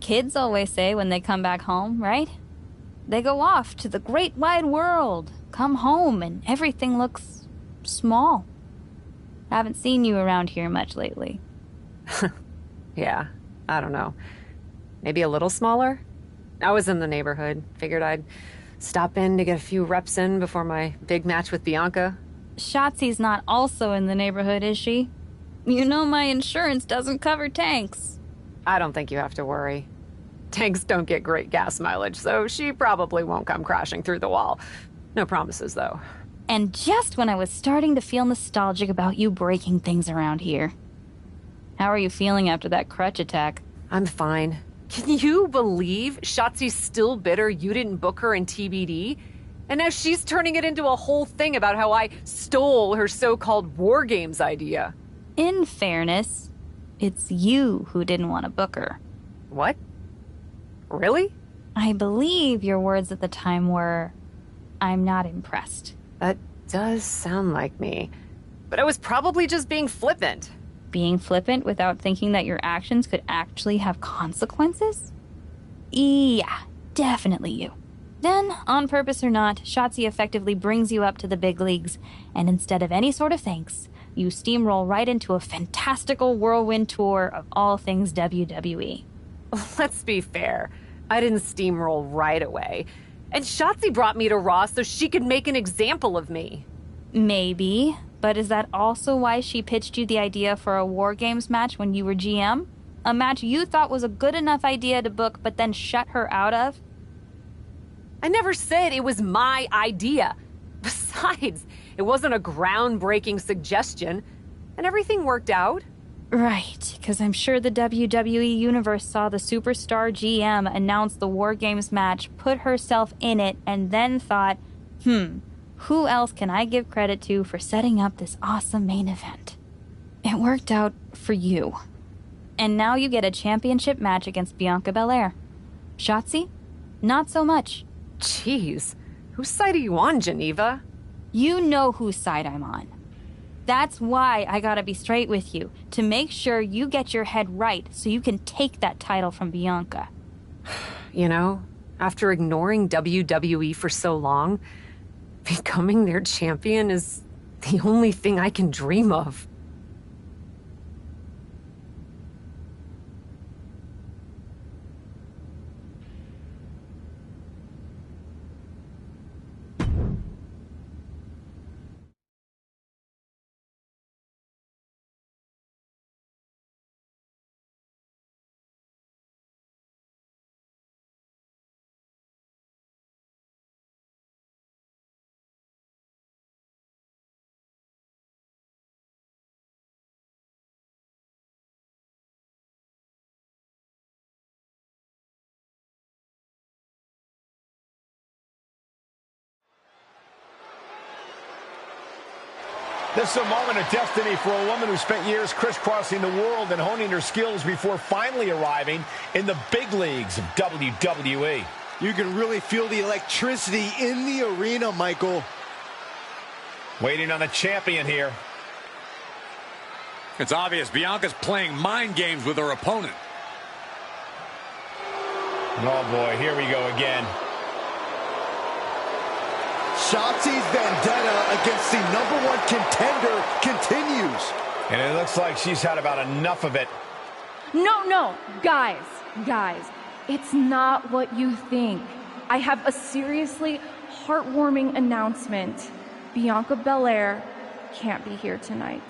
kids always say when they come back home, right? They go off to the great wide world, come home, and everything looks small. Haven't seen you around here much lately. Yeah, I don't know. Maybe a little smaller? I was in the neighborhood. Figured I'd stop in to get a few reps in before my big match with Bianca. Shotzi's not also in the neighborhood, is she? You know my insurance doesn't cover tanks. I don't think you have to worry. Tanks don't get great gas mileage, so she probably won't come crashing through the wall. No promises, though. And just when I was starting to feel nostalgic about you breaking things around here. How are you feeling after that crutch attack? I'm fine. Can you believe Shotzi's still bitter you didn't book her in TBD? And now she's turning it into a whole thing about how I stole her so-called War Games idea. In fairness, it's you who didn't want to book her. What? Really? I believe your words at the time were, "I'm not impressed." That does sound like me. But I was probably just being flippant. Being flippant without thinking that your actions could actually have consequences? Yeah, definitely you. Then, on purpose or not, Shotzi effectively brings you up to the big leagues, and instead of any sort of thanks, you steamroll right into a fantastical whirlwind tour of all things WWE. Let's be fair. I didn't steamroll right away. And Shotzi brought me to Raw so she could make an example of me. Maybe, but is that also why she pitched you the idea for a War Games match when you were GM? A match you thought was a good enough idea to book but then shut her out of? I never said it was my idea. Besides, it wasn't a groundbreaking suggestion, and everything worked out. Right, because I'm sure the WWE Universe saw the superstar GM announce the War Games match, put herself in it, and then thought, who else can I give credit to for setting up this awesome main event? It worked out for you. And now you get a championship match against Bianca Belair. Shotzi? Not so much. Jeez, whose side are you on, Geneva? You know whose side I'm on. That's why I gotta be straight with you, to make sure you get your head right so you can take that title from Bianca. You know, after ignoring WWE for so long, becoming their champion is the only thing I can dream of. This is a moment of destiny for a woman who spent years crisscrossing the world and honing her skills before finally arriving in the big leagues of WWE. You can really feel the electricity in the arena, Michael. Waiting on the champion here. It's obvious Bianca's playing mind games with her opponent. Oh boy, here we go again. Shotzi's vendetta against the #1 contender continues. And it looks like she's had about enough of it. No, guys, it's not what you think. I have a seriously heartwarming announcement. Bianca Belair can't be here tonight.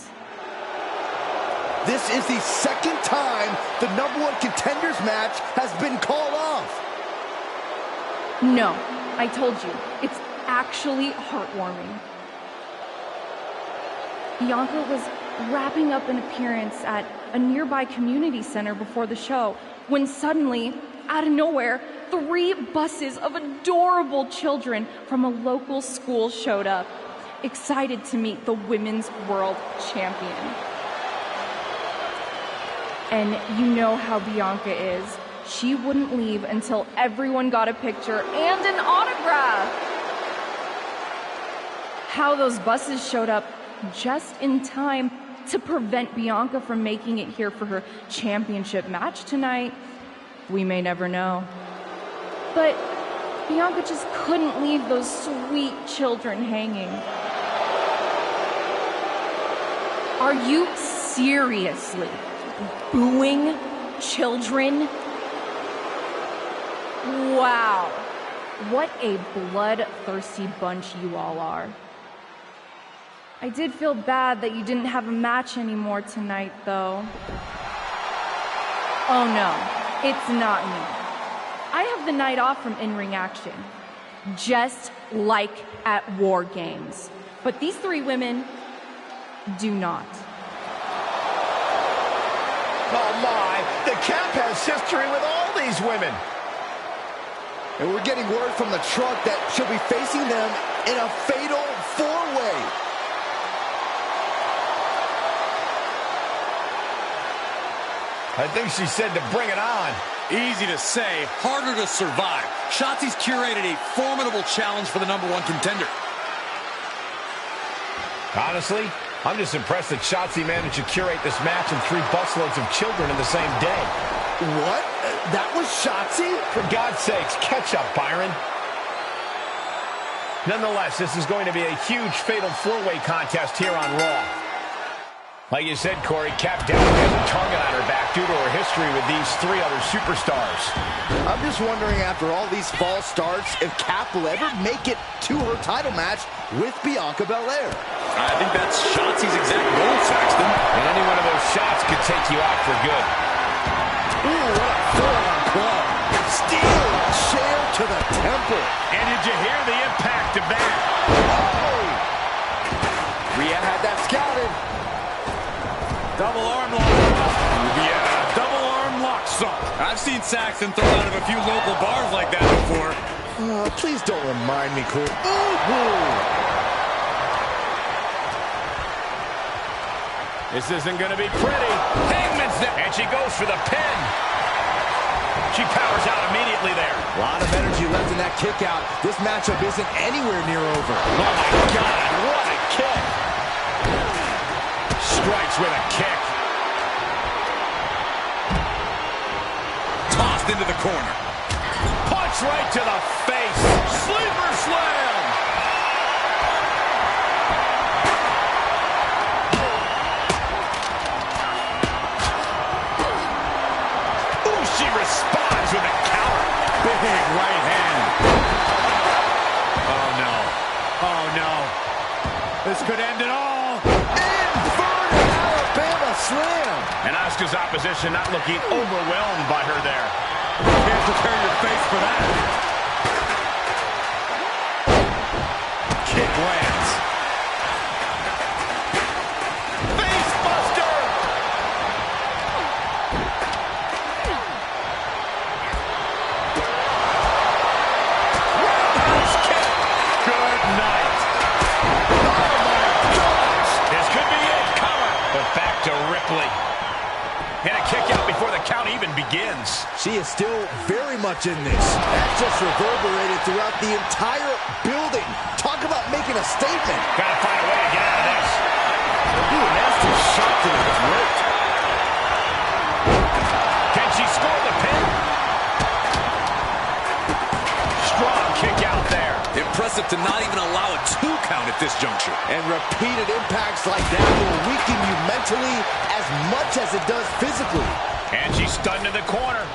This is the second time the #1 contenders match has been called off. No, I told you, it's actually heartwarming. Bianca was wrapping up an appearance at a nearby community center before the show when suddenly, out of nowhere, 3 buses of adorable children from a local school showed up, excited to meet the Women's World Champion. And you know how Bianca is. She wouldn't leave until everyone got a picture and an autograph. How those buses showed up just in time to prevent Bianca from making it here for her championship match tonight, We may never know. But Bianca just couldn't leave those sweet children hanging. Are you seriously booing children? Wow. What a bloodthirsty bunch you all are. I did feel bad that you didn't have a match anymore tonight, though. Oh no, it's not me. I have the night off from in-ring action, just like at War Games. But these three women do not. Oh my, the Cap has history with all these women. And we're getting word from the truck that she'll be facing them in a fatal four-way. I think she said to bring it on. Easy to say, harder to survive. Shotzi's curated a formidable challenge for the #1 contender. Honestly, I'm just impressed that Shotzi managed to curate this match and 3 busloads of children in the same day. What? That was Shotzi? For God's sakes, catch up, Byron. Nonetheless, this is going to be a huge fatal 4-way contest here on Raw. Like you said, Corey, Cap definitely has a target on her back due to her history with these 3 other superstars. I'm just wondering, after all these false starts, if Cap will ever make it to her title match with Bianca Belair. I think that's Shotzi's exact goal, Saxton. And any one of those shots could take you out for good. Ooh, what a full-on club. Steel chair to the temple. And did you hear the impact of that? Oh! Rhea had that scouted. Double arm lock. Yeah, double arm lock song. I've seen Saxton thrown out of a few local bars like that before. Please don't remind me, Corey. Ooh! This isn't going to be pretty. Hangman's there. And she goes for the pin. She powers out immediately there. A lot of energy left in that kick out. This matchup isn't anywhere near over. Oh, my God. What a kick. Strikes with a kick. Tossed into the corner. Punch right to the face. Sleeper slam. Ooh, she responds with a counter. Big right hand. Oh, no. Oh, no. This could end it all. Slam. And Asuka's opposition not looking overwhelmed by her there. Can't prepare your face for that. Kick lands. Face buster. Roundhouse kick. Good night. Oh my gosh. This could be it. Cover. But back to Ripley. And a kick out before the count even begins. She is still very much in this. That just reverberated throughout the entire building. Talk about making a statement. Gotta find a way to get out of this. Ooh, a nasty shot to the throat. Can she score the pin? Strong kick out there. Impressive to not even allow a 2 count at this juncture. And repeated impacts like that will weaken you mentally as much as it does physically. And she's stunned in the corner.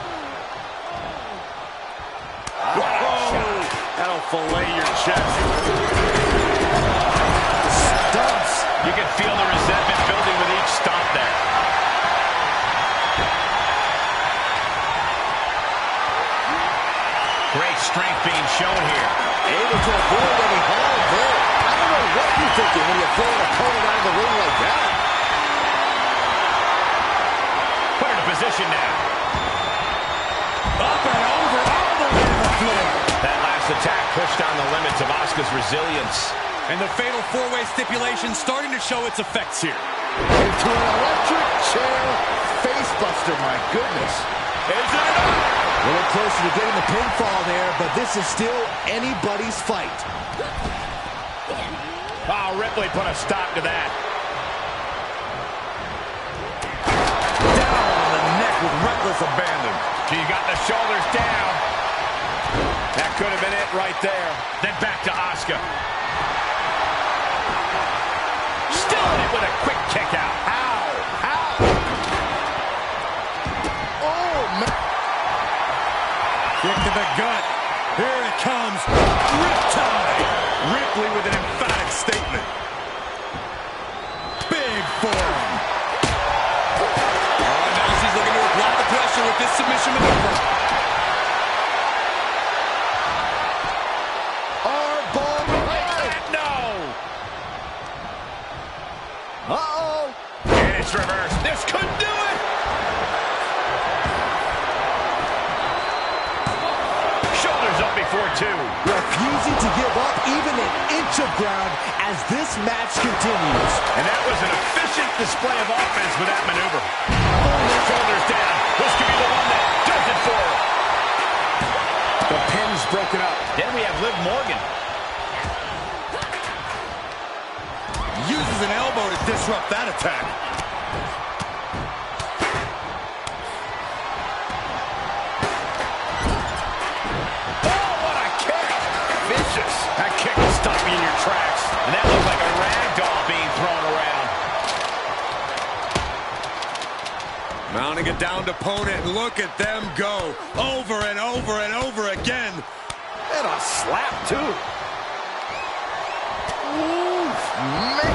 Whoa! That'll fillet your chest. Stumps. You can feel the resentment building with each stomp there. Great strength being shown here. Able to avoid any harm there. I don't know what you're thinking when you throw an opponent out of the ring like that. Put her in position now. Up and over, all the way to the floor. That last attack pushed down the limits of Asuka's resilience. And the fatal 4-way stipulation starting to show its effects here. Into an electric chair facebuster, my goodness. Is it enough? A little closer to getting the pinfall there, but this is still anybody's fight. Oh, Ripley put a stop to that. Down on the neck with reckless abandon. She got the shoulders down. That could have been it right there. Then back to Asuka. Still in it with a quick kick out. Ow! Ow! Oh, man. Kick to the gut. Here it comes. Riptide. Ripley with an emphatic statement. Big forearm. Oh, now she's looking to apply the pressure with this submission maneuver. Uh-oh. And it's reversed. This could do it. Shoulders up before two. Refusing to give up even an inch of ground as this match continues. And that was an efficient display of offense with that maneuver. Shoulders down. This could be the one that does it for her. The pin's broken up. Then we have Liv Morgan. Uses an elbow to disrupt that attack. Oh, what a kick! Vicious. That kick will stop you in your tracks. And that looked like a rag doll being thrown around. Mounting a downed opponent, and look at them go. Over and over and over again. And a slap, too.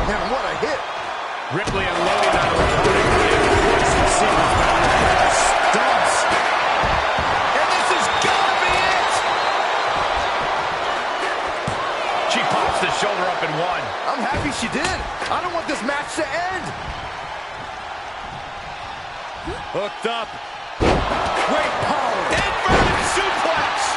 Man, what a hit. Ripley unloading on her opponent. Stumps. And this is gonna be it! She pops the shoulder up in one. I'm happy she did. I don't want this match to end. Hooked up. Great power. Inverted suplex!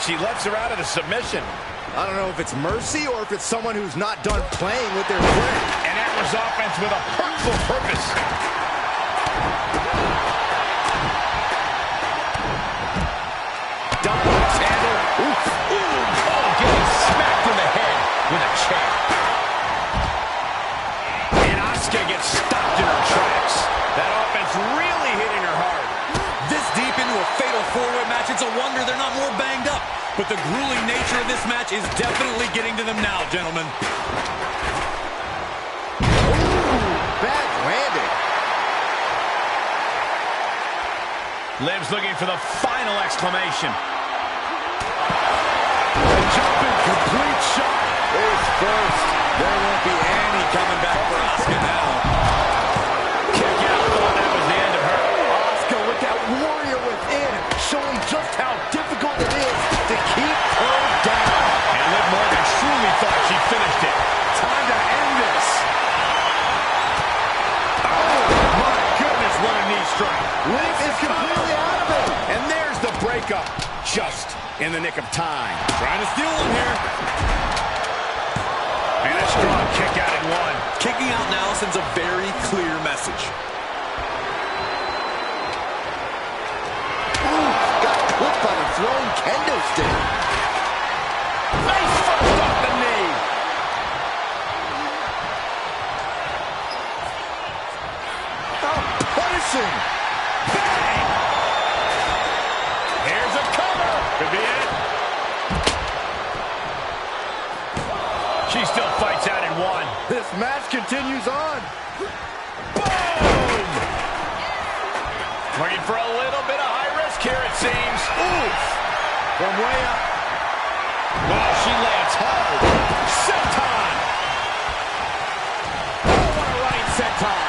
She lets her out of the submission. I don't know if it's mercy or if it's someone who's not done playing with their friend. And that was offense with a hurtful purpose. Double axe handle. Oof. Ooh. Oh, getting smacked in the head with a chair. And Asuka gets stopped in her tracks. That offense really hitting her hard. This deep into a fatal four-way match, it's a wonder they're not more banged up. But the grueling nature of this match is definitely getting to them now, gentlemen. Bad landing. Liv's looking for the final exclamation. A jumping complete shot. Face first. There won't be any coming back for Asuka now. Kick out, thought that was the end of her. Asuka with that warrior within, showing just how difficult it is to keep her down. And Liv Morgan truly thought she finished it. Time to end this. Oh, my goodness, what a knee strike. Liv is completely out of it. And there's the breakup, just in the nick of time. Trying to steal one here. And a strong kick out in one. Kicking out now sends a very clear message. Ooh, got clipped by the thrown kendo stick. Face first off the knee. Oh, punishing. Bang! Here's a cover. Could be it. She still fights out in one. This match continues on. Boom! Looking for a little bit of high risk here, it seems. Oof! From way up. Wow, she lands hard. Senton! Oh, what a right senton.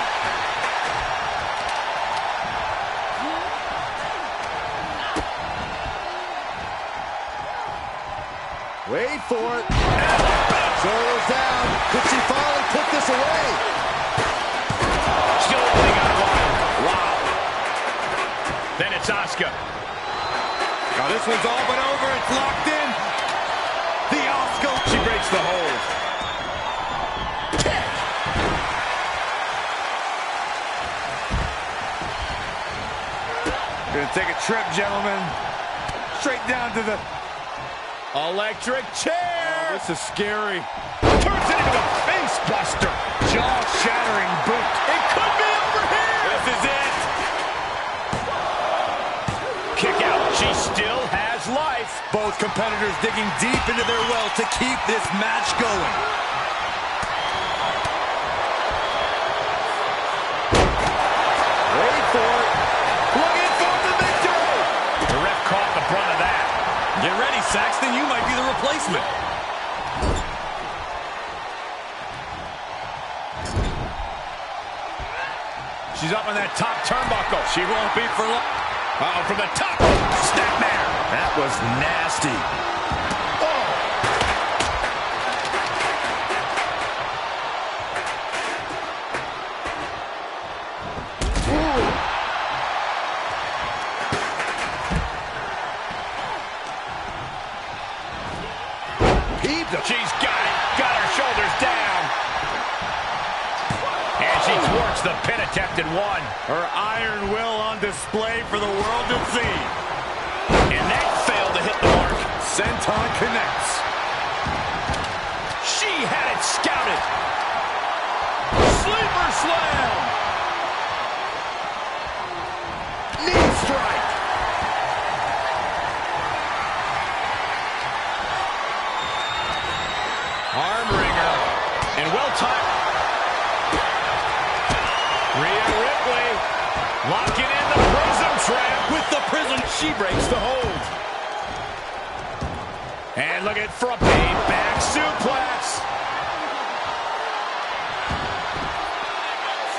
Wait for it. Shoulders down. Could she finally put this away? Still only got one. Wow. Then it's Asuka. Oh, this one's all but over. It's locked in. The Oscar. She breaks the hold. Kick. Gonna take a trip, gentlemen. Straight down to the Electric chair. Oh, this is scary. Turns it into a face buster. Jaw-shattering boot. It could be over here. This is it. Kick out. She still has life. Both competitors digging deep into their well to keep this match going. Wait for it. Looking for the victory. The ref caught the brunt of that. Get ready, Saxton. You might be the replacement. She's up on that top turnbuckle. She won't be for long. Uh-oh, from the top. Snapmare. That was nasty. Oh. She's got her shoulders down. And she thwarts the pin attempt and won. Her iron will on display for the world to see. And that failed to hit the mark. Senton connects. She had it scouted. Sleeper slam. Knee strike. Arm wringer. And well-timed. Rhea Ripley locking in the prism trap. With the prism, She breaks the hold. And look at for a back suplex.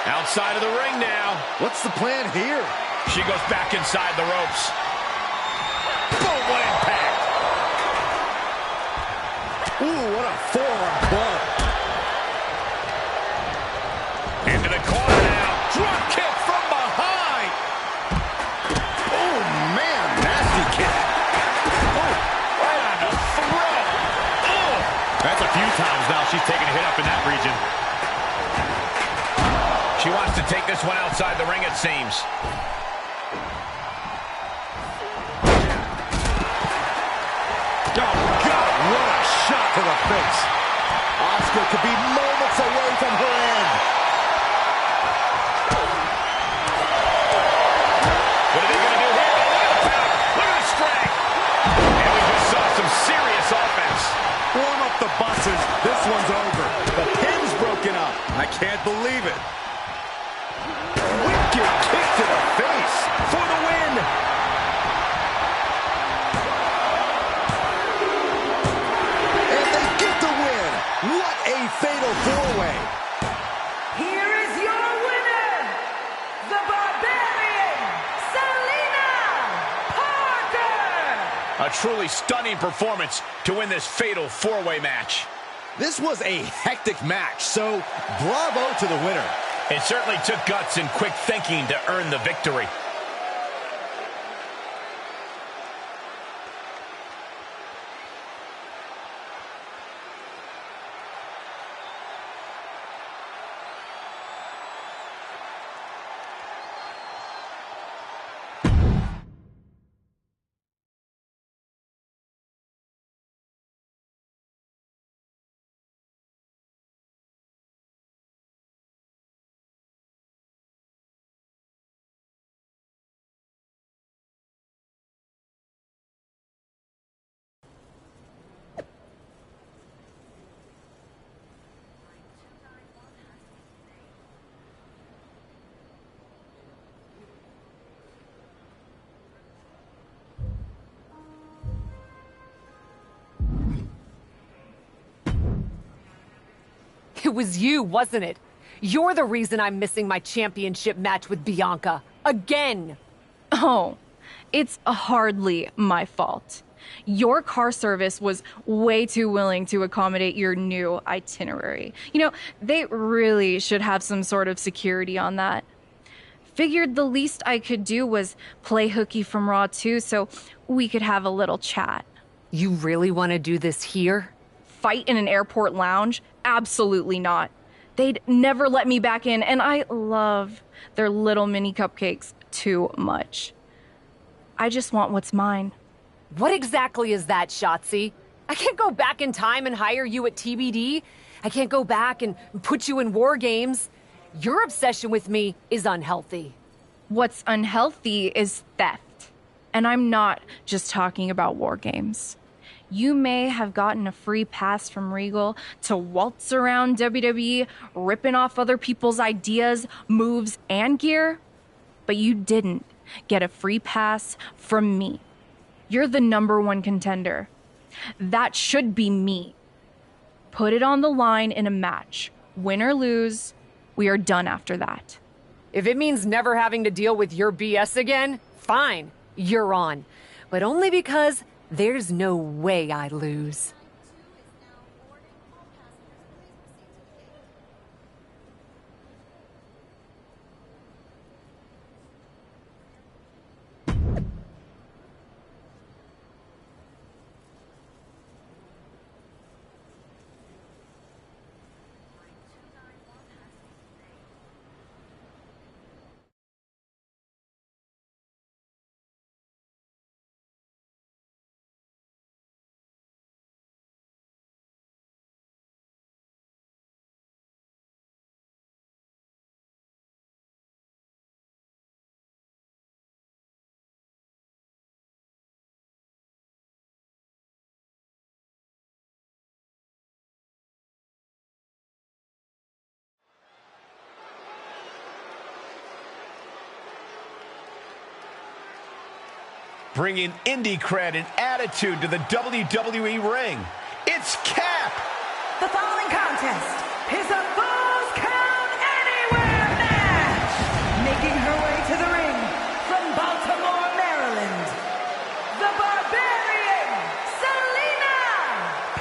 Outside of the ring now. What's the plan here? She goes back inside the ropes. Boom, what impact. Ooh, what a forearm club. Into the corner now. Drop kick from behind. Oh, man, nasty kick. Oh, right on the throat. Oh. That's a few times now she's taken a hit up in that region. She wants to take this one outside the ring, it seems. Oh, God, what a shot to the face. Asuka could be moments away from her end. What are they going to do here? Look at the power. Look at the strength. And we just saw some serious offense. Warm up the buses. This one's over. The pin's broken up. I can't believe it. Wicked kick to the face for the win. And they get the win. What a fatal four-way. Here is your winner, the Barbarian, Selena Parker! A truly stunning performance to win this fatal four-way match. This was a hectic match, so bravo to the winner. It certainly took guts and quick thinking to earn the victory. It was you, wasn't it? You're the reason I'm missing my championship match with Bianca. Again! Oh, it's hardly my fault. Your car service was way too willing to accommodate your new itinerary. You know, they really should have some sort of security on that. Figured the least I could do was play hooky from Raw 2 so we could have a little chat. You really want to do this here? Fight in an airport lounge? Absolutely not. They'd never let me back in, and I love their little mini cupcakes too much. I just want what's mine. What exactly is that, Shotzi? I can't go back in time and hire you at TBD. I can't go back and put you in War Games. Your obsession with me is unhealthy. What's unhealthy is theft. And I'm not just talking about War Games. You may have gotten a free pass from Regal to waltz around WWE, ripping off other people's ideas, moves, and gear, but you didn't get a free pass from me. You're the #1 contender. That should be me. Put it on the line in a match. Win or lose, we are done after that. If it means never having to deal with your BS again, fine, you're on. But only because there's no way I lose. Bringing indie cred and attitude to the WWE ring. It's Cap. The following contest is a Falls Count Anywhere match. Making her way to the ring from Baltimore, Maryland, the Barbarian, Selena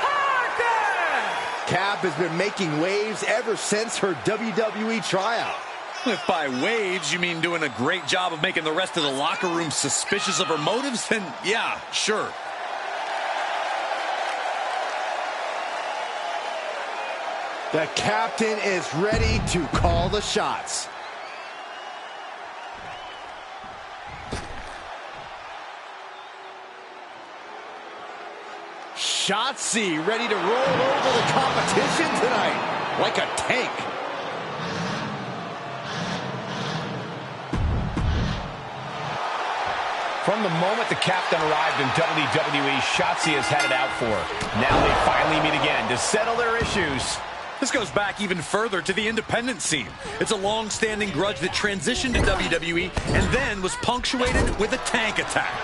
Parker. Cap has been making waves ever since her WWE tryout. If by waves you mean doing a great job of making the rest of the locker room suspicious of her motives, then yeah, sure. The captain is ready to call the shots. Shotzi ready to roll over the competition tonight like a tank. From the moment the captain arrived in WWE, Shotzi has had it out for her. Now they finally meet again to settle their issues. This goes back even further to the independent scene. It's a long-standing grudge that transitioned to WWE and then was punctuated with a tank attack.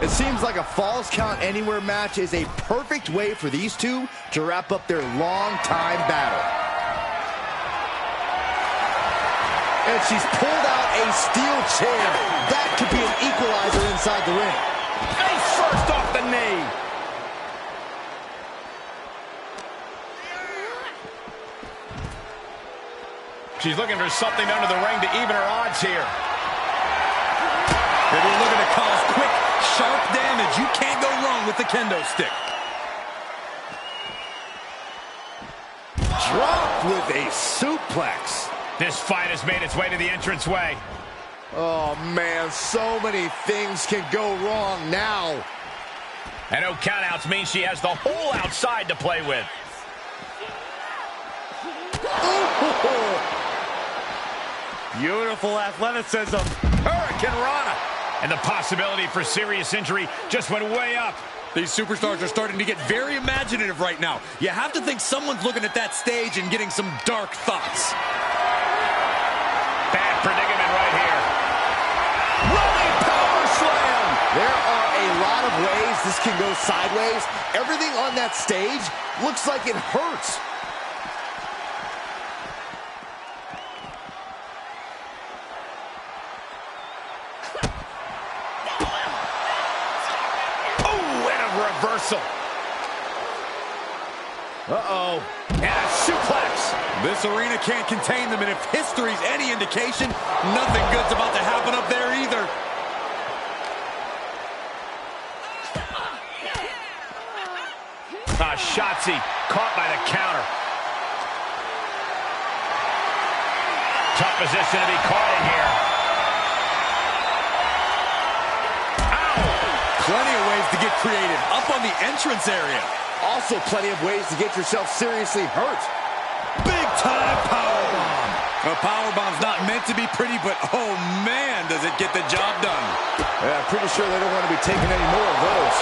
It seems like a Falls Count Anywhere match is a perfect way for these two to wrap up their long-time battle. And she's pulled out a steel chair. That could be an equalizer inside the ring. Face first off the knee. She's looking for something under the ring to even her odds here. Maybe looking to cause quick, sharp damage. You can't go wrong with the kendo stick. Dropped with a suplex. This fight has made its way to the entranceway. Oh, man, so many things can go wrong now. And no countouts means she has the whole outside to play with. Beautiful athleticism. Hurricane Rana. And the possibility for serious injury just went way up. These superstars are starting to get very imaginative right now. You have to think someone's looking at that stage and getting some dark thoughts. Bad predicament right here. Rolling power slam. There are a lot of ways this can go sideways. Everything on that stage looks like it hurts. Oh, and a reversal. Uh-oh. And a suplex. This arena can't contain them, and if history's any indication, nothing good's about to happen up there either. Shotzi caught by the counter. Tough position to be caught in here. Ow! Plenty of ways to get creative. Up on the entrance area. Also plenty of ways to get yourself seriously hurt. Big time powerbomb. A powerbomb's not meant to be pretty, but oh man, does it get the job done. Yeah, I'm pretty sure they don't want to be taking any more of those.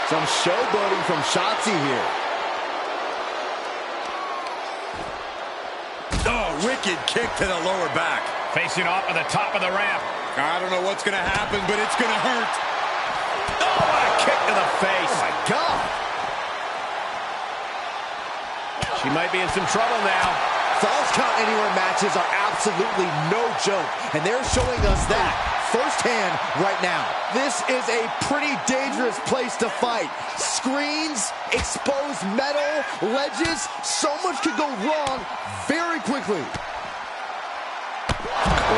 Some showboating from Shotzi here. Oh, wicked kick to the lower back. Facing off at the top of the ramp. I don't know what's going to happen, but it's going to hurt. Oh, what a kick to the face. Oh, my God. She might be in some trouble now. Falls Count Anywhere matches are absolutely no joke, and they're showing us that firsthand right now. This is a pretty dangerous place to fight. Screens, exposed metal, ledges, so much could go wrong very quickly.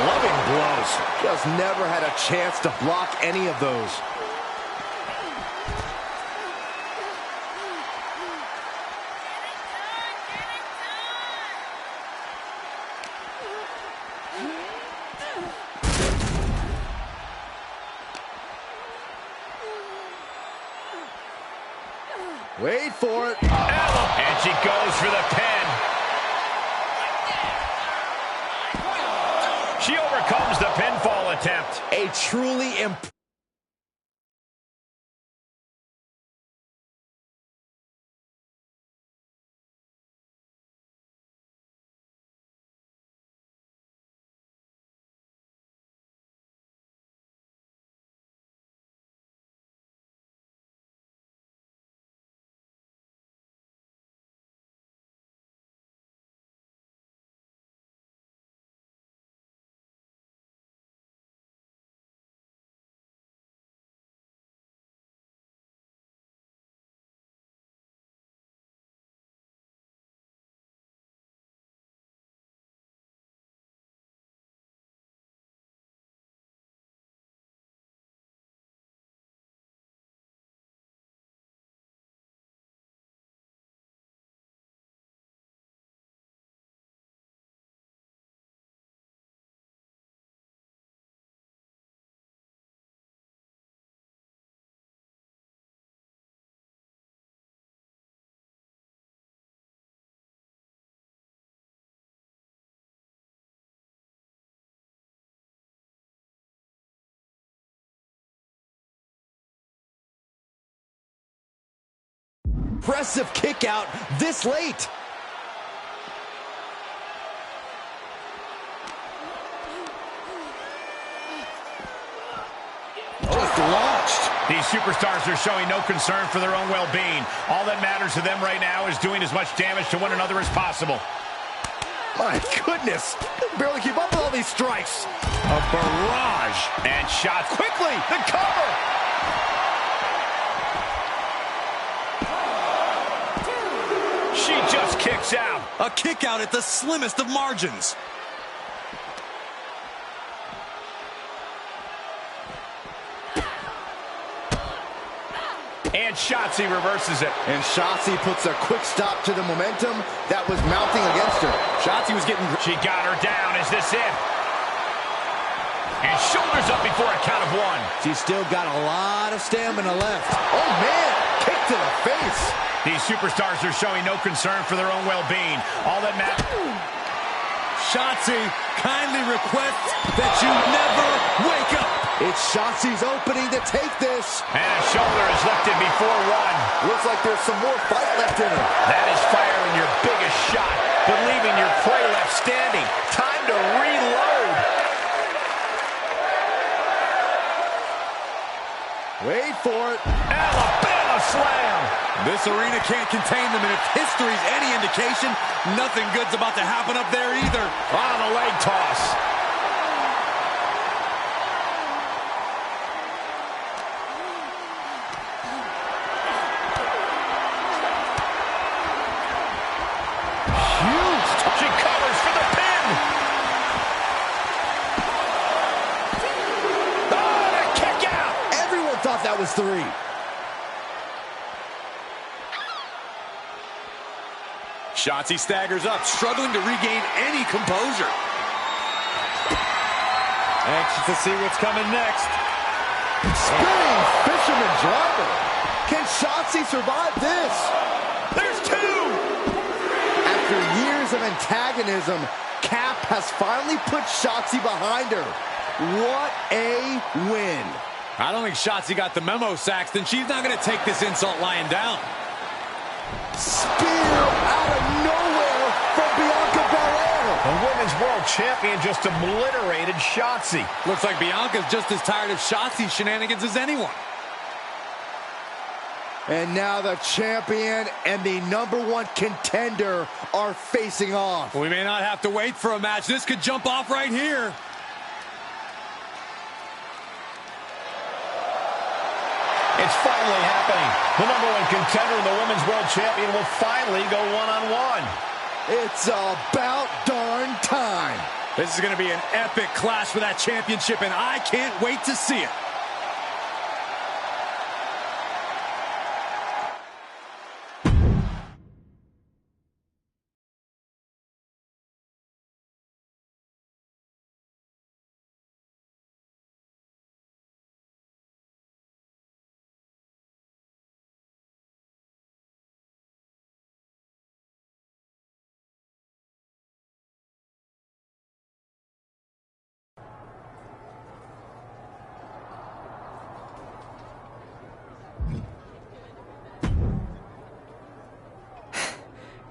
Loving blows. Just never had a chance to block any of those. Wait for it. And she goes for the pin. She overcomes the pinfall attempt. A truly impressive. Impressive kick out this late. Just launched. These superstars are showing no concern for their own well-being. All that matters to them right now is doing as much damage to one another as possible. My goodness. Barely keep up with all these strikes. A barrage. And shot quickly. The cover. She just kicks out. A kick out at the slimmest of margins. And Shotzi reverses it. And Shotzi puts a quick stop to the momentum that was mounting against her. Shotzi was getting... She got her down. Is this it? And shoulders up before a count of one. She's still got a lot of stamina left. Oh, man. Kick to the face. These superstars are showing no concern for their own well-being. All that matters... Shotzi kindly requests that you never wake up. It's Shotzi's opening to take this. And a shoulder is lifted before one. Looks like there's some more fight left in her. That is firing your biggest shot. 'But leaving your prey left standing. Time to reload. for it. Alabama slam. This arena can't contain them, and if history's any indication, nothing good's about to happen up there either. On the leg toss. Huge. She covers for the pin. Oh, the kick out. Everyone thought that was 3. Shotzi staggers up, struggling to regain any composure. Anxious to see what's coming next. Spinning fisherman driver. Can Shotzi survive this? There's 2. After years of antagonism, Cap has finally put Shotzi behind her. What a win. I don't think Shotzi got the memo, Saxton. She's not going to take this insult lying down. Spear out of nowhere from Bianca Belair. The Women's World Champion just obliterated Shotzi. Looks like Bianca's just as tired of Shotzi's shenanigans as anyone. And now the champion and the #1 contender are facing off. We may not have to wait for a match. This could jump off right here. It's finally happening. The #1 contender and the Women's World Champion will finally go one-on-one. It's about darn time. This is going to be an epic clash for that championship, and I can't wait to see it.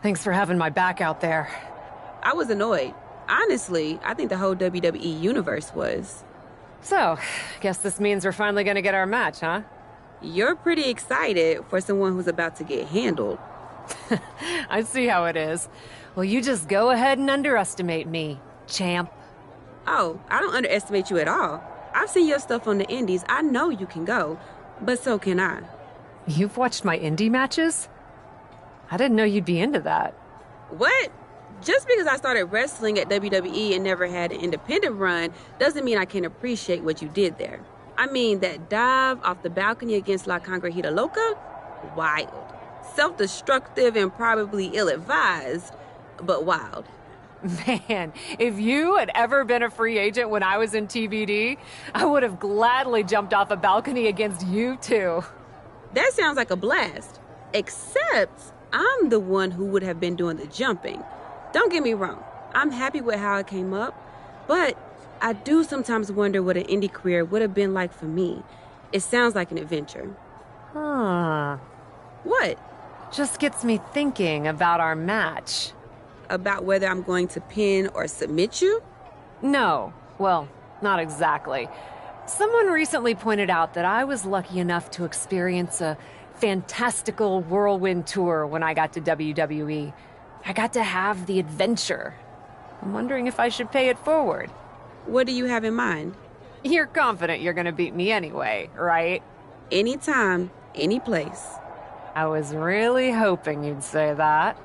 Thanks for having my back out there. I was annoyed. Honestly, I think the whole WWE universe was. So, guess this means we're finally gonna get our match, huh? You're pretty excited for someone who's about to get handled. I see how it is. Well, you just go ahead and underestimate me, champ. Oh, I don't underestimate you at all. I've seen your stuff on the indies. I know you can go, but so can I. You've watched my indie matches? I didn't know you'd be into that. What? Just because I started wrestling at WWE and never had an independent run doesn't mean I can't appreciate what you did there. I mean, that dive off the balcony against La Congrejita Loca? Wild. Self-destructive and probably ill-advised, but wild. Man, if you had ever been a free agent when I was in TBD, I would have gladly jumped off a balcony against you too. That sounds like a blast. Except I'm the one who would have been doing the jumping. Don't get me wrong. I'm happy with how it came up, but I do sometimes wonder what an indie career would have been like for me. It sounds like an adventure. Huh. What? Just gets me thinking about our match. About whether I'm going to pin or submit you? No. Well, not exactly. Someone recently pointed out that I was lucky enough to experience a fantastical whirlwind tour when I got to WWE. I got to have the adventure. I'm wondering if I should pay it forward. What do you have in mind? You're confident you're gonna beat me anyway, right? Anytime, any place. I was really hoping you'd say that.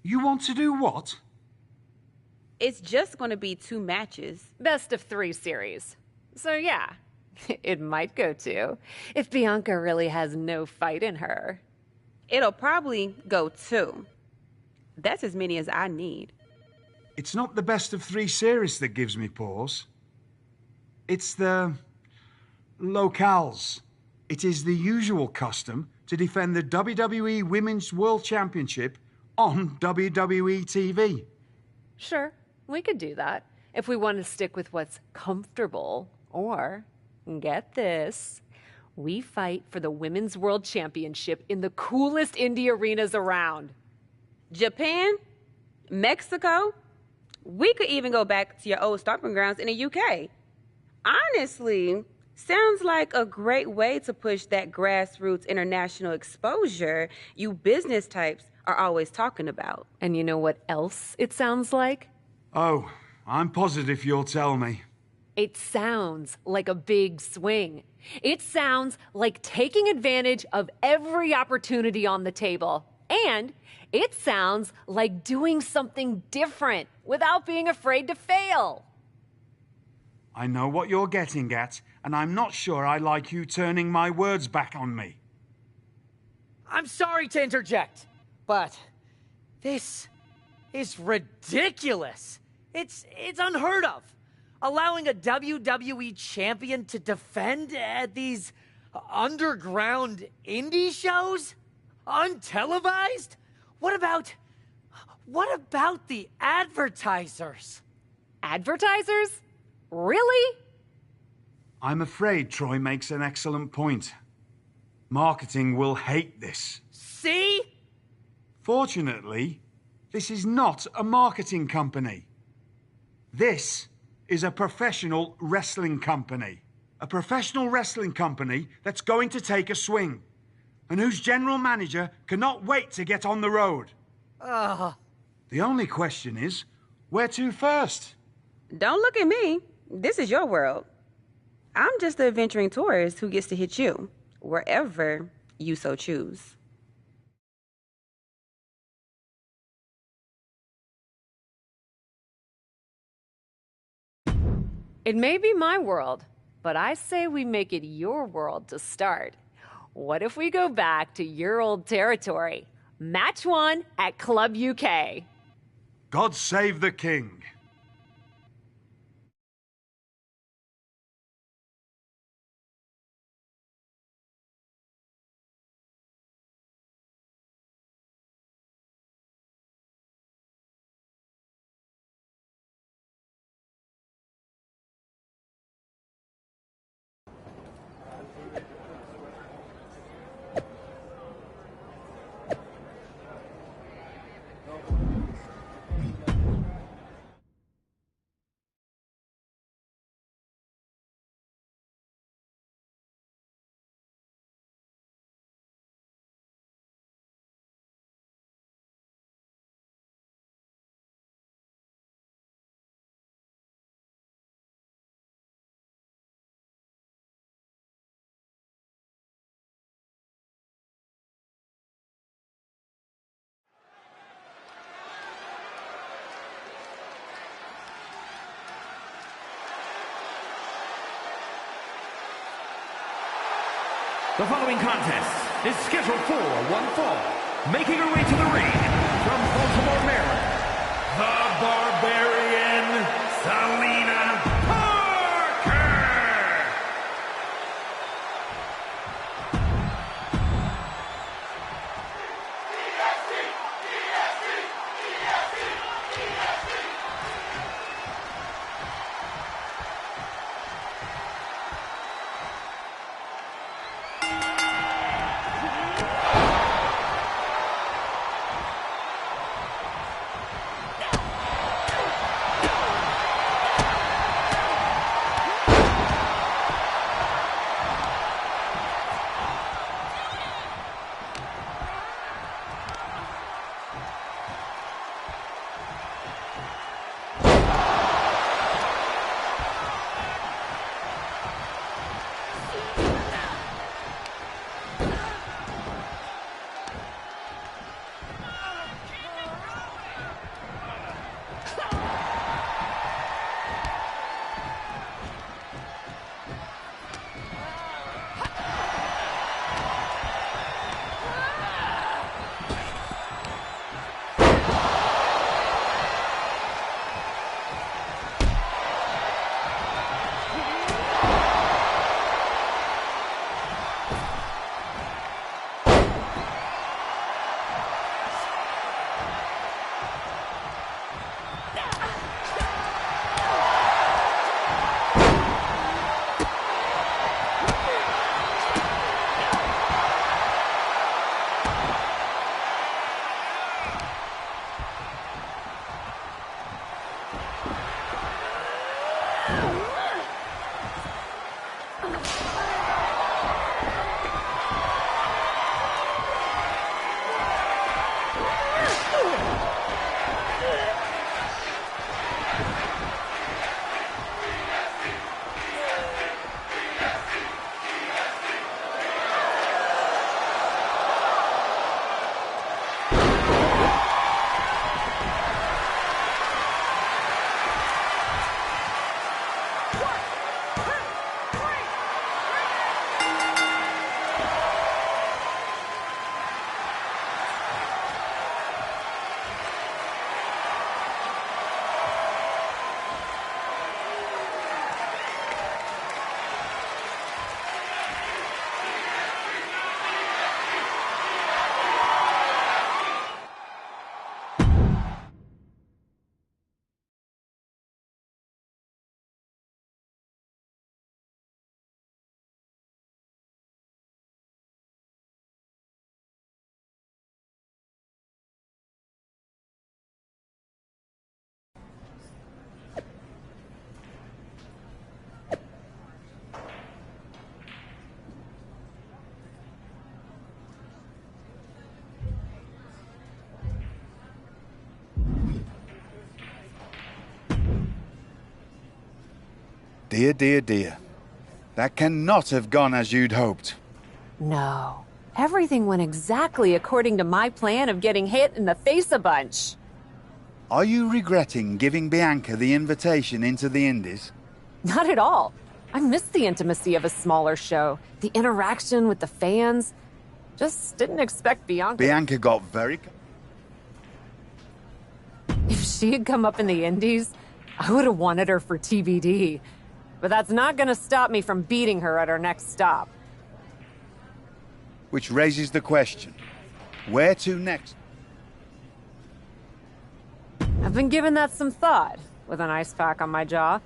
You want to do what? It's just going to be 2 matches. Best of 3 series. So yeah, it might go 2 if Bianca really has no fight in her. It'll probably go 2. That's as many as I need. It's not the best of 3 series that gives me pause. It's the locales. It is the usual custom to defend the WWE Women's World Championship on WWE TV. Sure, we could do that if we want to stick with what's comfortable. Or, get this, we fight for the Women's World Championship in the coolest indie arenas around. Japan? Mexico? We could even go back to your old stomping grounds in the UK. Honestly, sounds like a great way to push that grassroots international exposure you business types are always talking about. And you know what else it sounds like? Oh, I'm positive you'll tell me. It sounds like a big swing. It sounds like taking advantage of every opportunity on the table. And it sounds like doing something different without being afraid to fail. I know what you're getting at, and I'm not sure I like you turning my words back on me. I'm sorry to interject, but this is ridiculous. It's unheard of. Allowing a WWE champion to defend at these underground indie shows? Untelevised? What about the advertisers? Advertisers? Really? I'm afraid Troy makes an excellent point. Marketing will hate this. See? Fortunately, this is not a marketing company. This is a professional wrestling company. A professional wrestling company that's going to take a swing, and whose general manager cannot wait to get on the road. The only question is, where to first? Don't look at me. This is your world. I'm just the adventuring tourist who gets to hit you, wherever you so choose. It may be my world, but I say we make it your world to start. What if we go back to your old territory? Match 1 at Club UK. God save the king. The following contest is scheduled for one fall. Making her way to the ring from Baltimore, Maryland, the Barbarian, Selena Parker! Dear, dear, dear. That cannot have gone as you'd hoped. No. Everything went exactly according to my plan of getting hit in the face a bunch. Are you regretting giving Bianca the invitation into the Indies? Not at all. I miss the intimacy of a smaller show, the interaction with the fans. Just didn't expect Bianca. Bianca got very... If she had come up in the Indies, I would have wanted her for TBD. But that's not gonna stop me from beating her at our next stop. Which raises the question, where to next? I've been giving that some thought, with an ice pack on my jaw.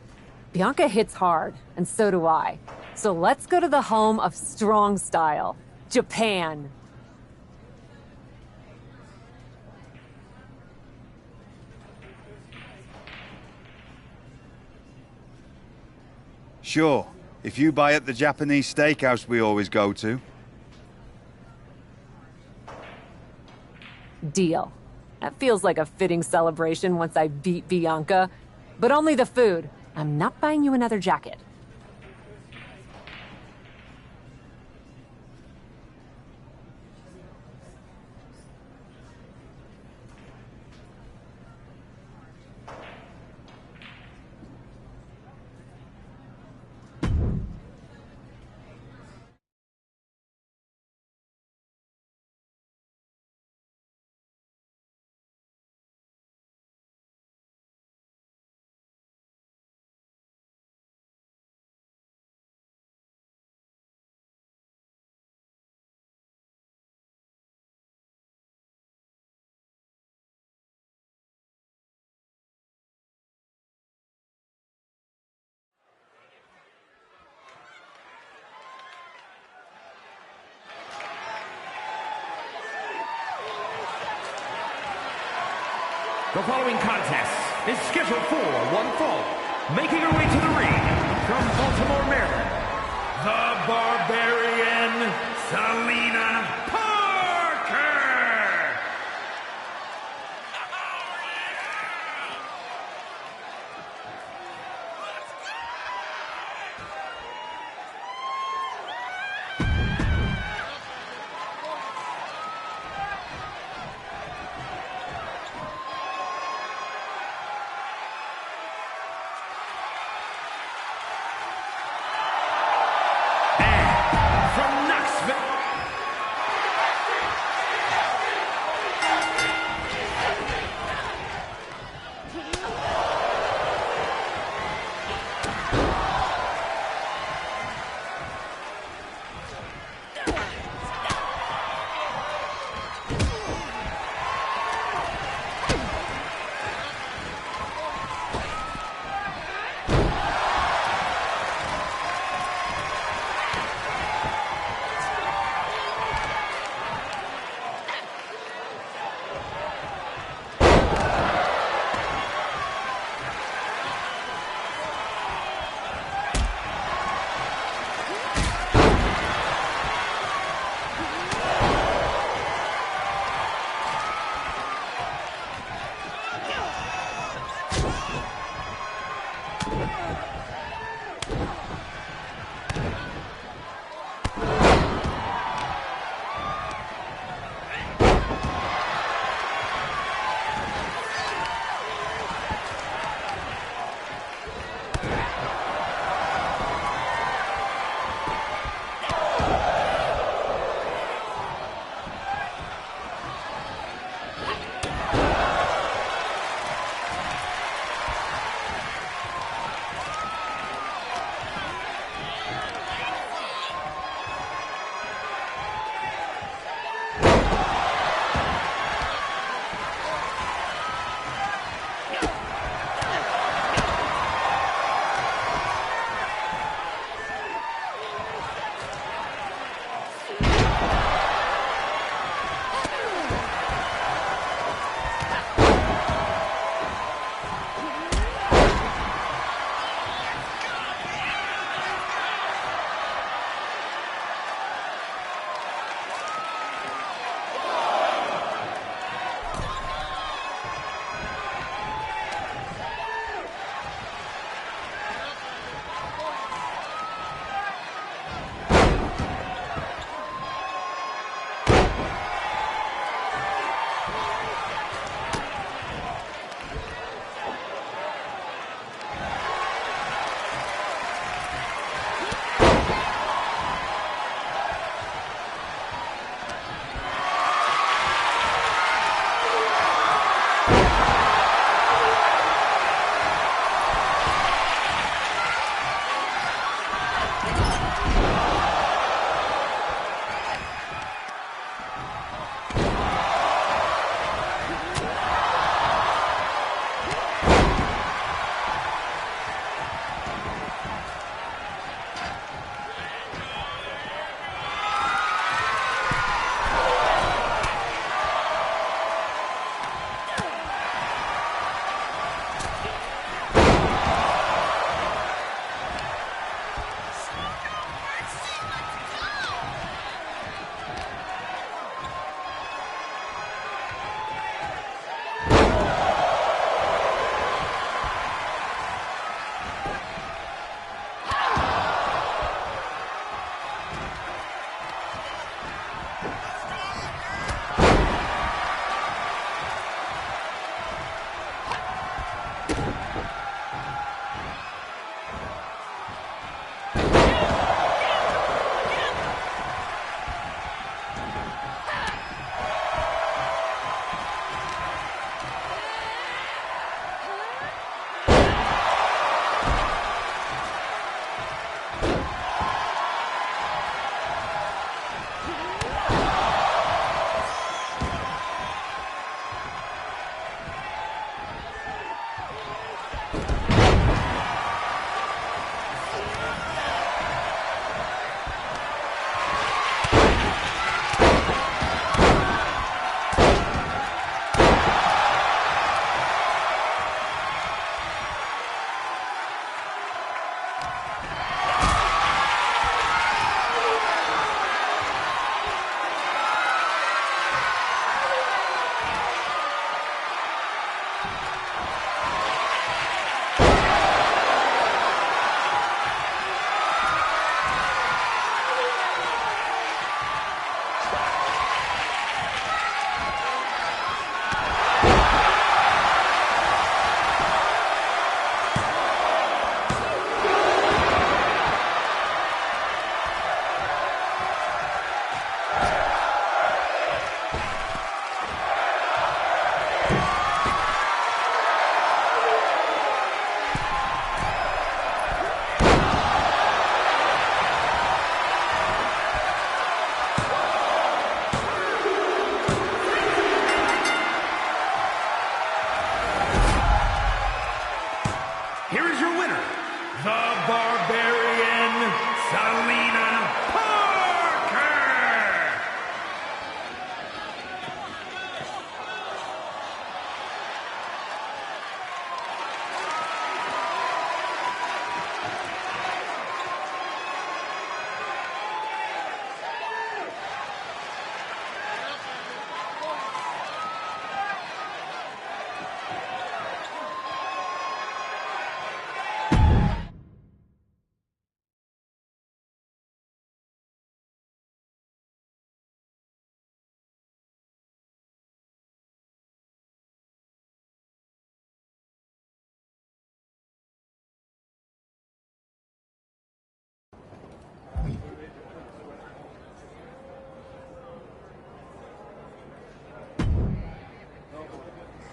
Bianca hits hard, and so do I. So let's go to the home of strong style, Japan. Sure, if you buy at the Japanese steakhouse we always go to. Deal. That feels like a fitting celebration once I beat Bianca. But only the food. I'm not buying you another jacket. The following contest is scheduled for one fall. Making her way to the ring from Baltimore, Maryland, the Barbarian, Selena Parker!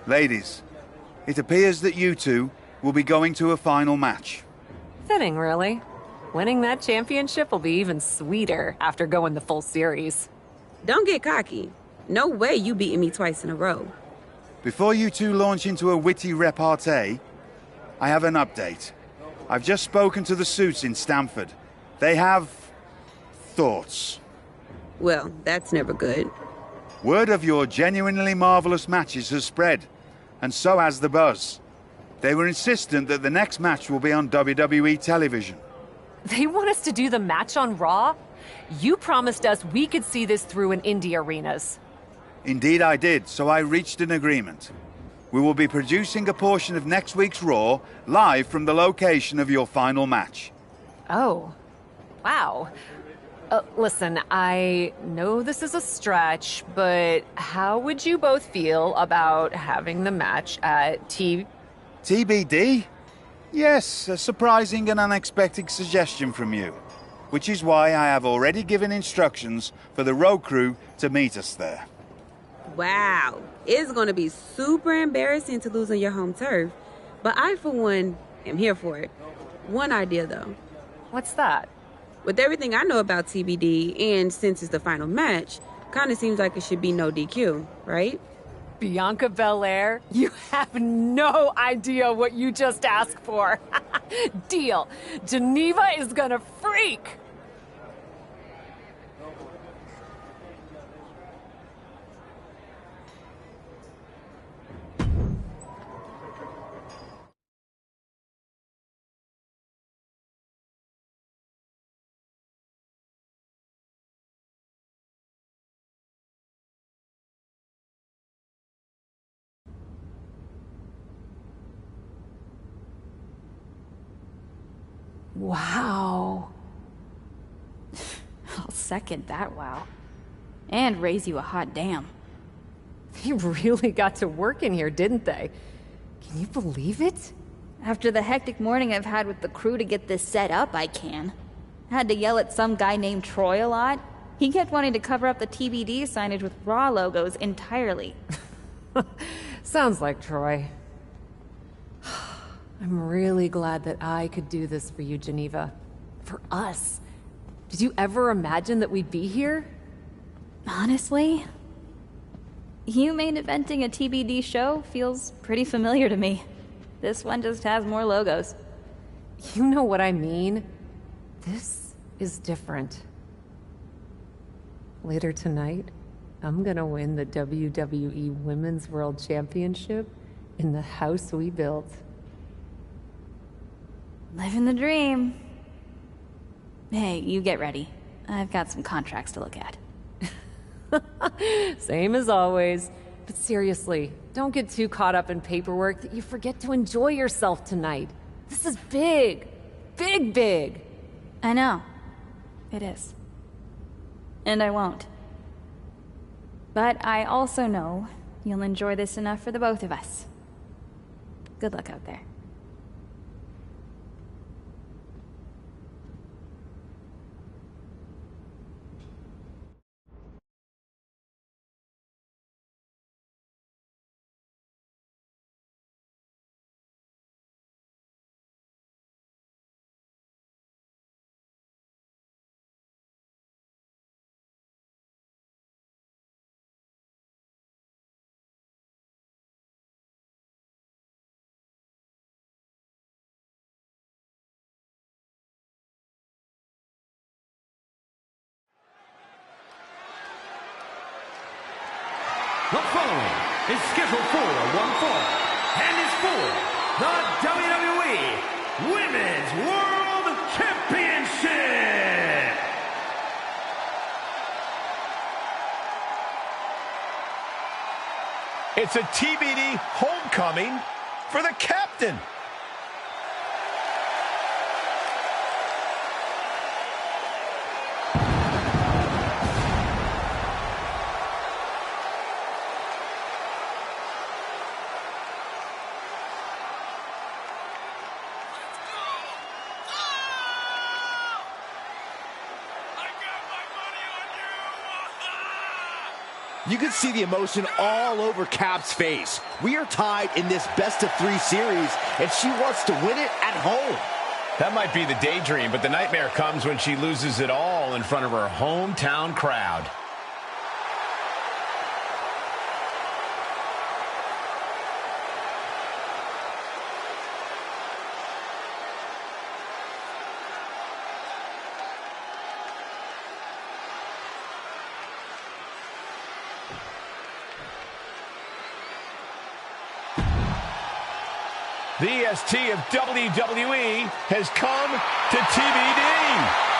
Ladies, it appears that you two will be going to a final match. Fitting, really. Winning that championship will be even sweeter after going the full series. Don't get cocky. No way you beating me twice in a row. Before you two launch into a witty repartee, I have an update. I've just spoken to the suits in Stamford. They have thoughts. Well, that's never good. Word of your genuinely marvelous matches has spread, and so has the buzz. They were insistent that the next match will be on WWE television. They want us to do the match on Raw? You promised us we could see this through in indie arenas. Indeed I did, so I reached an agreement. We will be producing a portion of next week's Raw live from the location of your final match. Oh, wow. Listen, I know this is a stretch, but how would you both feel about having the match at TBD? Yes, a surprising and unexpected suggestion from you. Which is why I have already given instructions for the road crew to meet us there. Wow. It's going to be super embarrassing to lose on your home turf. But I, for one, am here for it. One idea, though. What's that? With everything I know about TBD, and since it's the final match, kind of seems like it should be no DQ, right? Bianca Belair? You have no idea what you just asked for. Deal. Geneva is gonna freak. Wow. I'll second that wow. And raise you a hot damn. They really got to work in here, didn't they? Can you believe it? After the hectic morning I've had with the crew to get this set up, I can. Had to yell at some guy named Troy a lot. He kept wanting to cover up the TBD signage with Raw logos entirely. Sounds like Troy. I'm really glad that I could do this for you, Geneva. For us. Did you ever imagine that we'd be here? Honestly, you main eventing a TBD show feels pretty familiar to me. This one just has more logos. You know what I mean? This is different. Later tonight, I'm gonna win the WWE Women's World Championship in the house we built. Living the dream. Hey, you get ready. I've got some contracts to look at. Same as always. But seriously, don't get too caught up in paperwork that you forget to enjoy yourself tonight. This is big. Big, big. I know. It is. And I won't. But I also know you'll enjoy this enough for the both of us. Good luck out there. The following is scheduled for one fall and is for the WWE Women's World Championship. It's a TBD homecoming for the captain. You can see the emotion all over Cap's face. We are tied in this best-of-3 series, and she wants to win it at home. That might be the daydream, but the nightmare comes when she loses it all in front of her hometown crowd. The EST of WWE has come to TBD.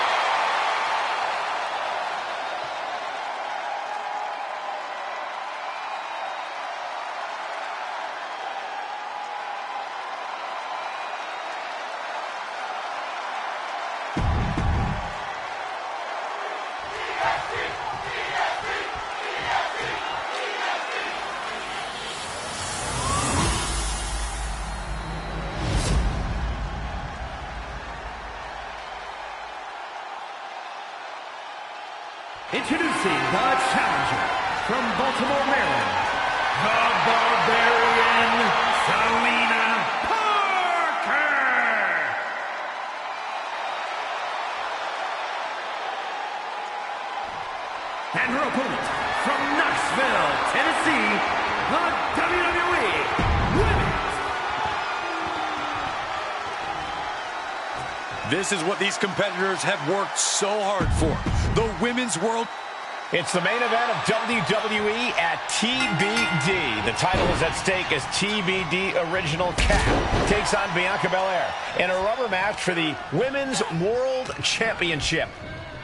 Introducing the challenger from Baltimore, Maryland, the Barbarian, Selena Parker. And her opponent from Knoxville, Tennessee, the WWE Women's. This is what these competitors have worked so hard for. The Women's World. It's the main event of WWE at TBD. The title is at stake as TBD Original Cap takes on Bianca Belair in a rubber match for the Women's World Championship.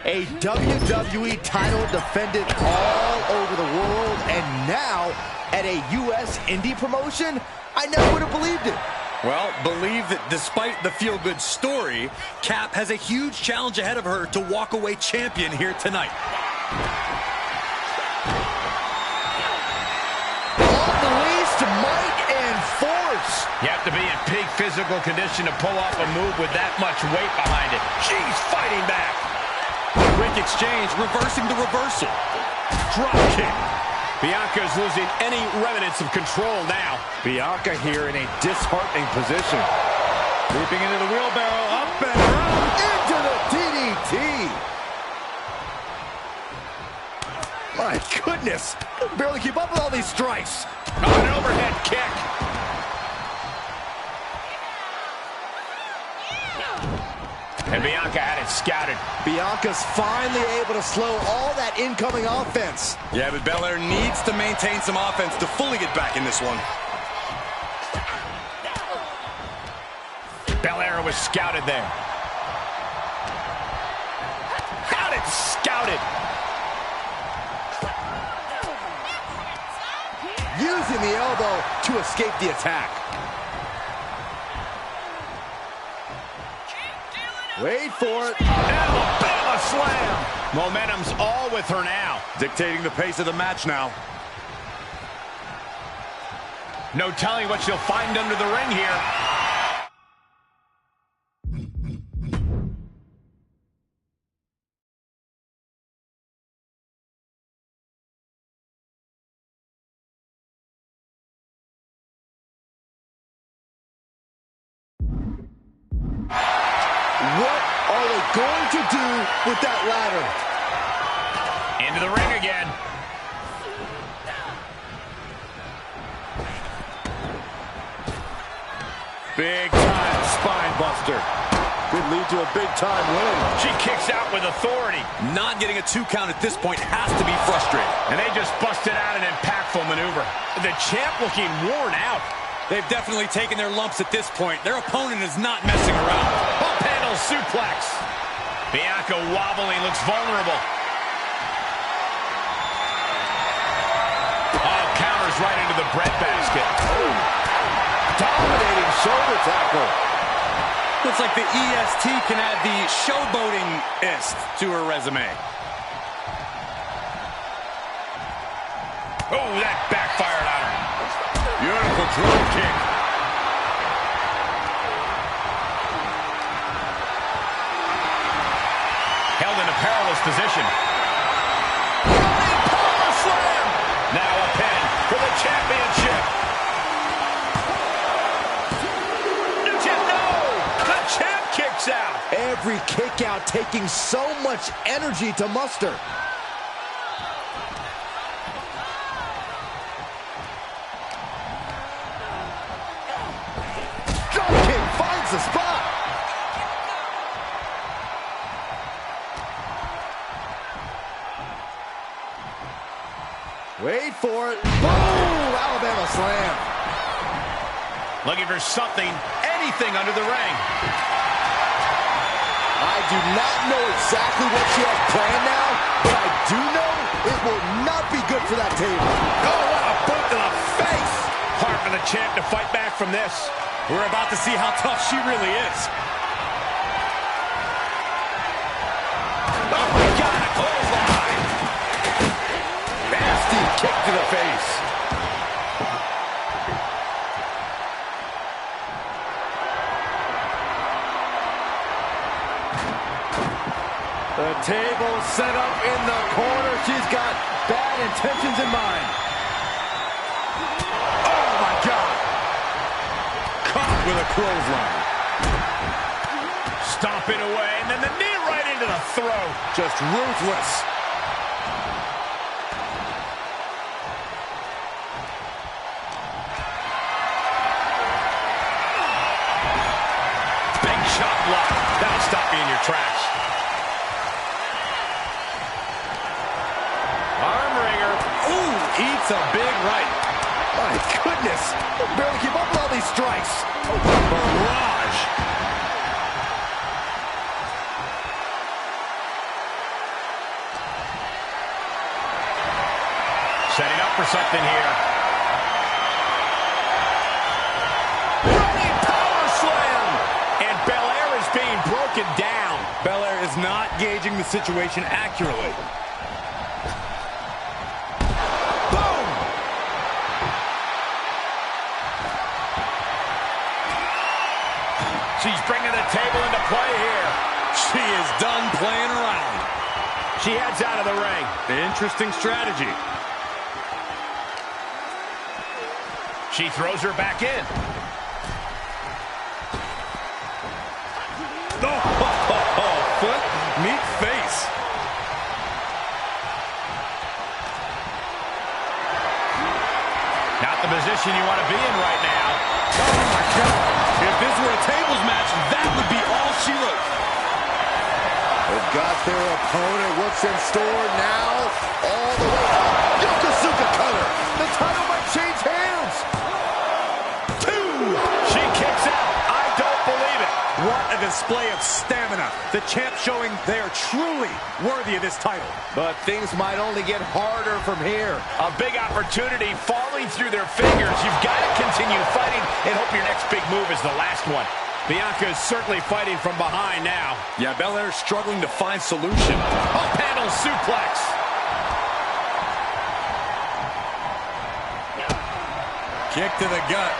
A WWE title defended all over the world, and now at a U.S. indie promotion? I never would have believed it. Well, believe that despite the feel-good story, Cap has a huge challenge ahead of her to walk away champion here tonight. Unleashed might and force. You have to be in peak physical condition to pull off a move with that much weight behind it. She's fighting back. Quick exchange, reversing the reversal. Drop kick. Bianca is losing any remnants of control now. Bianca here in a disheartening position. Leaping into the wheelbarrow, up and around. Into the DDT. My goodness. I can barely keep up with all these strikes. Oh, an overhead kick. And Bianca had it scouted. Bianca's finally able to slow all that incoming offense. Yeah, but Belair needs to maintain some offense to fully get back in this one. Belair was scouted there. Had it scouted. Using the elbow to escape the attack. Wait for it. Alabama slam. Momentum's all with her now. Dictating the pace of the match now. No telling what she'll find under the ring here. What are they going to do with that ladder? Into the ring again. Big time spine buster. Could lead to a big time win. She kicks out with authority. Not getting a 2 count at this point has to be frustrating. And they just busted out an impactful maneuver. The champ looking worn out. They've definitely taken their lumps at this point. Their opponent is not messing around. Pump handle suplex. Bianca wobbling, looks vulnerable. Oh, counters right into the breadbasket. Oh. Dominating shoulder tackle. Looks like the EST can add the showboating-ist to her resume. Oh, that backfired on her. Beautiful drop kick. Held in a perilous position. Running power slam. kicks out. Every kick out taking so much energy to muster. Drop kick finds the spot. Wait for it. Boom! Alabama slam. Looking for something, anything under the ring. I do not know exactly what she has planned now, but I do know it will not be good for that table. Oh, what a boot to the face. Hard for the champ to fight back from this. We're about to see how tough she really is. Oh, my God, a clothesline. Nasty kick to the face. The table set up in the corner. She's got bad intentions in mind. Oh, my God. Caught with a clothesline. Stomping away, and then the knee right into the throat. Just ruthless. Big shot block. That'll stop you in your tracks. Arm wringer. Ooh, eats a big right. My goodness. I'll barely keep up with all these strikes. Barrage. Setting up for something here. Running power slam. And Belair is being broken down. Belair is not gauging the situation accurately. Boom. She's bringing the table into play here. She is done playing around. She heads out of the ring. Interesting strategy. She throws her back in. Oh, foot meet face. Not the position you want to be in right now. Oh, my God. If this were a tables match, that would be all she wrote. They've got their opponent. What's in store now? All the way up. Yokosuka cutter. The title might change hands. She kicks out. I don't believe it. What a display of stamina. The champ showing they are truly worthy of this title. But things might only get harder from here. A big opportunity falling through their fingers. You've got to continue fighting and hope your next big move is the last one. Bianca is certainly fighting from behind now. Yeah, Belair's struggling to find solution. Up handle suplex. Kick to the gut.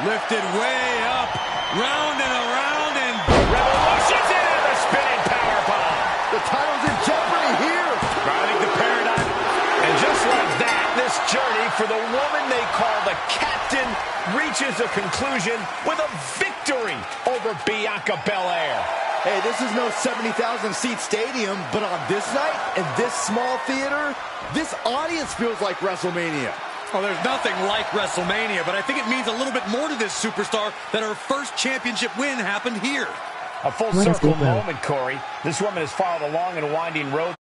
Lifted way up. Round and around and... Revolution's into the spinning powerbomb. The title's in jeopardy here. Riding the paradigm. And just like that, this journey for the woman they call the Captain reaches a conclusion with a victory over Bianca Belair. Hey, this is no 70,000-seat stadium, but on this night, in this small theater, this audience feels like WrestleMania. Well, there's nothing like WrestleMania, but I think it means a little bit more to this superstar that her first championship win happened here. A full circle moment, Corey. This woman has followed a long and winding road.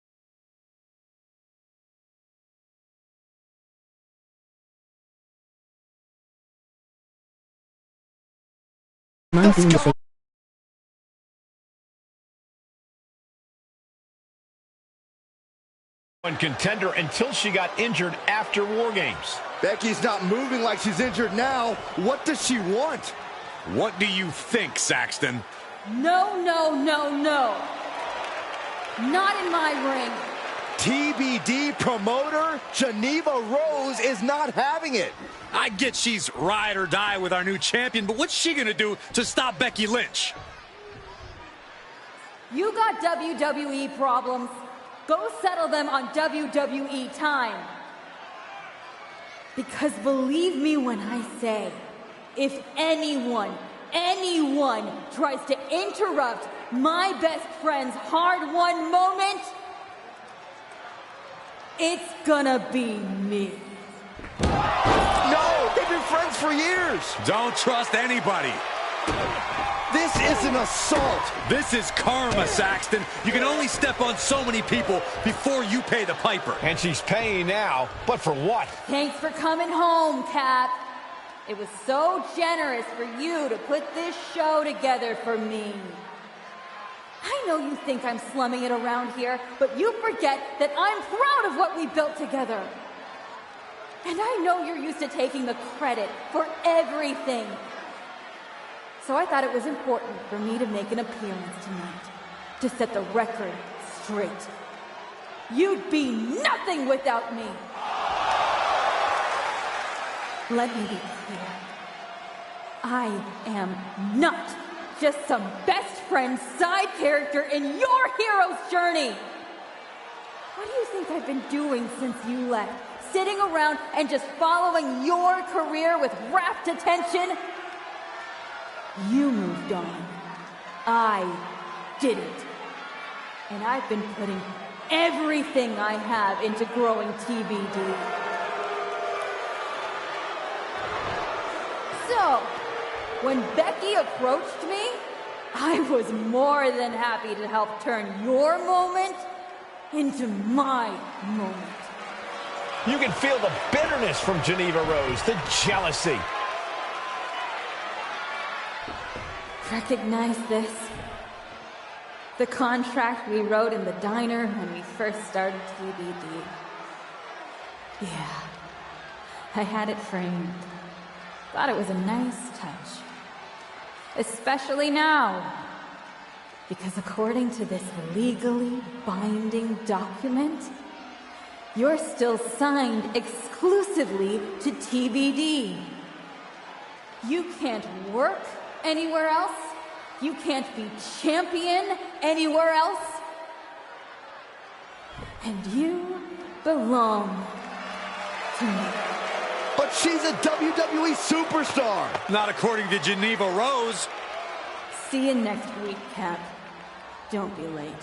Let's go. Contender until she got injured after War Games. Becky's not moving like she's injured now. What does she want? What do you think, Saxton? No, no, no, no. Not in my ring. TBD promoter Geneva Rose is not having it. I get she's ride or die with our new champion, but what's she gonna do to stop Becky Lynch? You got WWE problems. Go settle them on WWE time. Because believe me when I say, if anyone anyone tries to interrupt my best friend's hard-won moment, it's gonna be me. No, they've been friends for years. Don't trust anybody. This is an assault. This is karma, Saxton. You can only step on so many people before you pay the piper. And she's paying now, but for what? Thanks for coming home, Cap. It was so generous for you to put this show together for me. I know you think I'm slumming it around here, but you forget that I'm proud of what we built together. And I know you're used to taking the credit for everything. So I thought it was important for me to make an appearance tonight, to set the record straight. You'd be nothing without me. Let me be clear. I am not just some best friend side character in your hero's journey. What do you think I've been doing since you left? Sitting around and just following your career with rapt attention? You moved on. I didn't. And I've been putting everything I have into growing TBD. So, when Becky approached me, I was more than happy to help turn your moment into my moment. You can feel the bitterness from Geneva Rose, the jealousy. Recognize this? The contract we wrote in the diner when we first started TBD. Yeah, I had it framed. Thought it was a nice touch. Especially now. Because according to this legally binding document, you're still signed exclusively to TBD. You can't work anywhere else. You can't be champion anywhere else. And you belong to me. But she's a WWE superstar. Not according to Geneva Rose. See you next week, Cap. Don't be late.